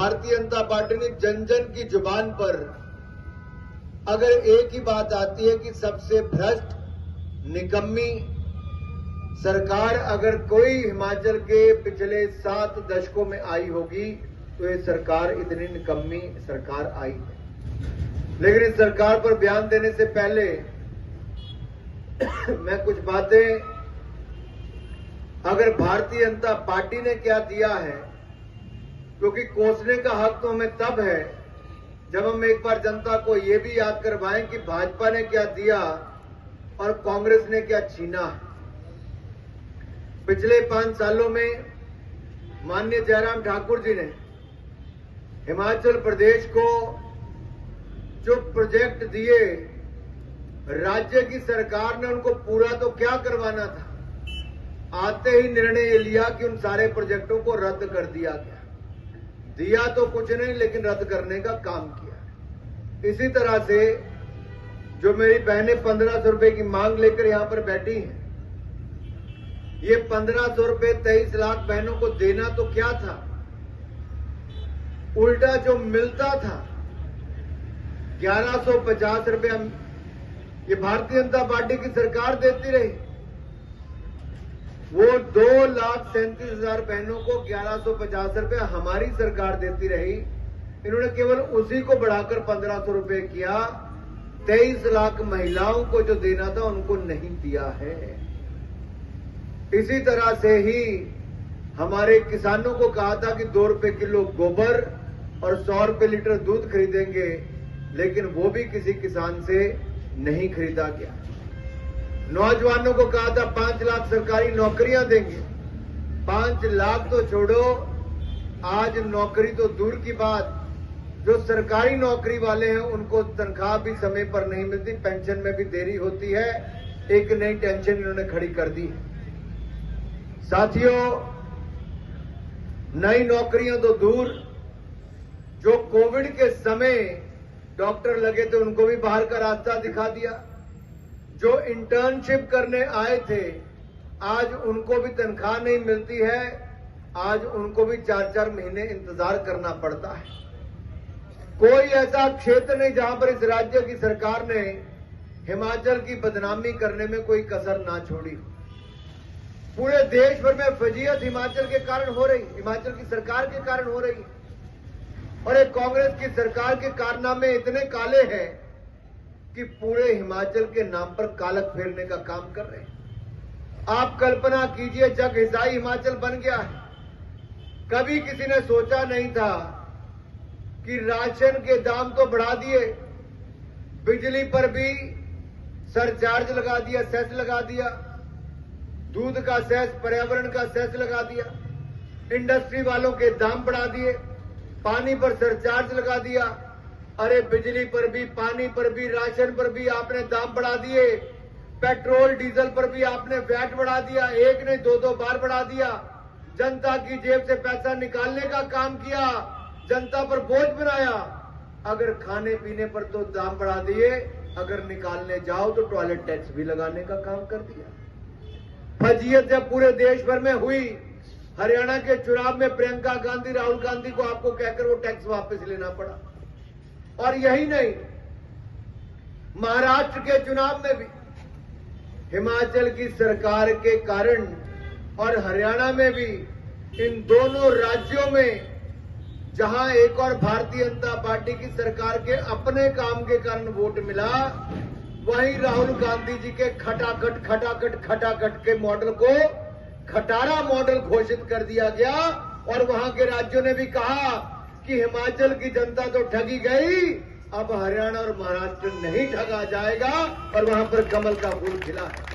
Bharatiya Janata party ने जन जन की जुबान पर अगर एक ही बात आती है कि सबसे भ्रष्ट निकम्मी सरकार अगर कोई हिमाचल के पिछले 7 दशकों में आई होगी तो ये सरकार इतनी निकम्मी सरकार आई है। लेकिन इस सरकार पर बयान देने से पहले मैं कुछ बातें, अगर भारतीय जनता पार्टी ने क्या दिया है, क्योंकि कोसने का हक तो हमें तब है जब हम एक बार जनता को यह भी याद करवाएं कि भाजपा ने क्या दिया और कांग्रेस ने क्या छीना। पिछले 5 सालों में माननीय जयराम ठाकुर जी ने हिमाचल प्रदेश को जो प्रोजेक्ट दिए, राज्य की सरकार ने उनको पूरा तो क्या करवाना था, आते ही निर्णय ये लिया कि उन सारे प्रोजेक्टों को रद्द कर दिया गया। दिया तो कुछ नहीं लेकिन रद्द करने का काम किया। इसी तरह से जो मेरी बहनें 1500 रुपए की मांग लेकर यहां पर बैठी हैं, ये 1500 रुपए 23 लाख बहनों को देना तो क्या था, उल्टा जो मिलता था 1150 रुपए ये भारतीय जनता पार्टी की सरकार देती रही। वो 2,37,000 बहनों को 1150 रुपए हमारी सरकार देती रही। इन्होंने केवल उसी को बढ़ाकर 1500 रुपए किया। 23 लाख महिलाओं को जो देना था उनको नहीं दिया है। इसी तरह से ही हमारे किसानों को कहा था कि 2 रुपए किलो गोबर और 100 रुपए लीटर दूध खरीदेंगे, लेकिन वो भी किसी किसान से नहीं खरीदा गया। नौजवानों को कहा था 5 लाख सरकारी नौकरियां देंगे। 5 लाख तो छोड़ो, आज नौकरी तो दूर की बात, जो सरकारी नौकरी वाले हैं उनको तनख्वाह भी समय पर नहीं मिलती, पेंशन में भी देरी होती है। एक नई टेंशन इन्होंने खड़ी कर दी है। साथियों, नई नौकरियां तो दूर, जो कोविड के समय डॉक्टर लगे थे उनको भी बाहर का रास्ता दिखा दिया। जो इंटर्नशिप करने आए थे आज उनको भी तनख्वाह नहीं मिलती है। आज उनको भी 4-4 महीने इंतजार करना पड़ता है। कोई ऐसा क्षेत्र नहीं जहां पर इस राज्य की सरकार ने हिमाचल की बदनामी करने में कोई कसर ना छोड़ी। पूरे देश भर में फजीयत हिमाचल के कारण हो रही, हिमाचल की सरकार के कारण हो रही। और एक कांग्रेस की सरकार के कारनामे इतने काले हैं कि पूरे हिमाचल के नाम पर कालक फेरने का काम कर रहे हैं। आप कल्पना कीजिए, जग हिसाई हिमाचल बन गया है। कभी किसी ने सोचा नहीं था कि राशन के दाम तो बढ़ा दिए, बिजली पर भी सरचार्ज लगा दिया, सेस लगा दिया, दूध का सेस, पर्यावरण का सेस लगा दिया, इंडस्ट्री वालों के दाम बढ़ा दिए, पानी पर सरचार्ज लगा दिया। अरे बिजली पर भी, पानी पर भी, राशन पर भी आपने दाम बढ़ा दिए। पेट्रोल डीजल पर भी आपने वैट बढ़ा दिया, एक नहीं 2-2 बार बढ़ा दिया। जनता की जेब से पैसा निकालने का काम किया, जनता पर बोझ बनाया। अगर खाने पीने पर तो दाम बढ़ा दिए, अगर निकालने जाओ तो टॉयलेट टैक्स भी लगाने का काम कर दिया। फजीयत जब पूरे देश भर में हुई, हरियाणा के चुनाव में प्रियंका गांधी, राहुल गांधी को आपको कहकर वो टैक्स वापस लेना पड़ा। और यही नहीं, महाराष्ट्र के चुनाव में भी हिमाचल की सरकार के कारण और हरियाणा में भी, इन दोनों राज्यों में जहां एक और भारतीय जनता पार्टी की सरकार के अपने काम के कारण वोट मिला, वहीं राहुल गांधी जी के खटाखट के मॉडल को खटारा मॉडल घोषित कर दिया गया। और वहां के राज्यों ने भी कहा कि हिमाचल की जनता तो ठगी गई, अब हरियाणा और महाराष्ट्र नहीं ठगा जाएगा। और वहां पर कमल का फूल खिला है।